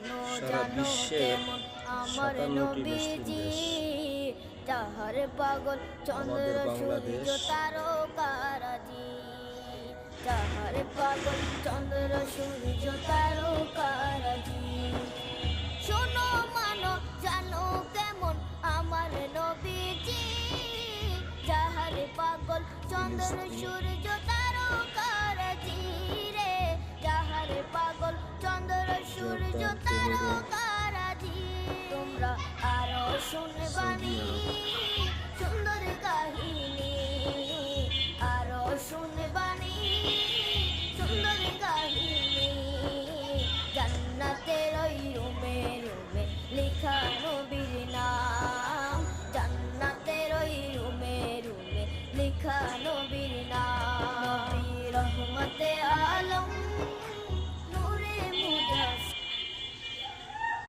সারা বিশ্বের 57টি দেশ, যাহার পাগল চন্দ্র সূর্য বাংলাদেশ, তারকারাজি, যাহার পাগল চন্দ্র সূর্য তারকারাজি। শোনো মানো জানো কেমন আমার নবীজি, যাহার পাগল চন্দ্র সূর্য তারকারাজি রে, যাহার পাগল চন্দ্র সূর্য তারকারাজি। তোমরা আরো শুনবানি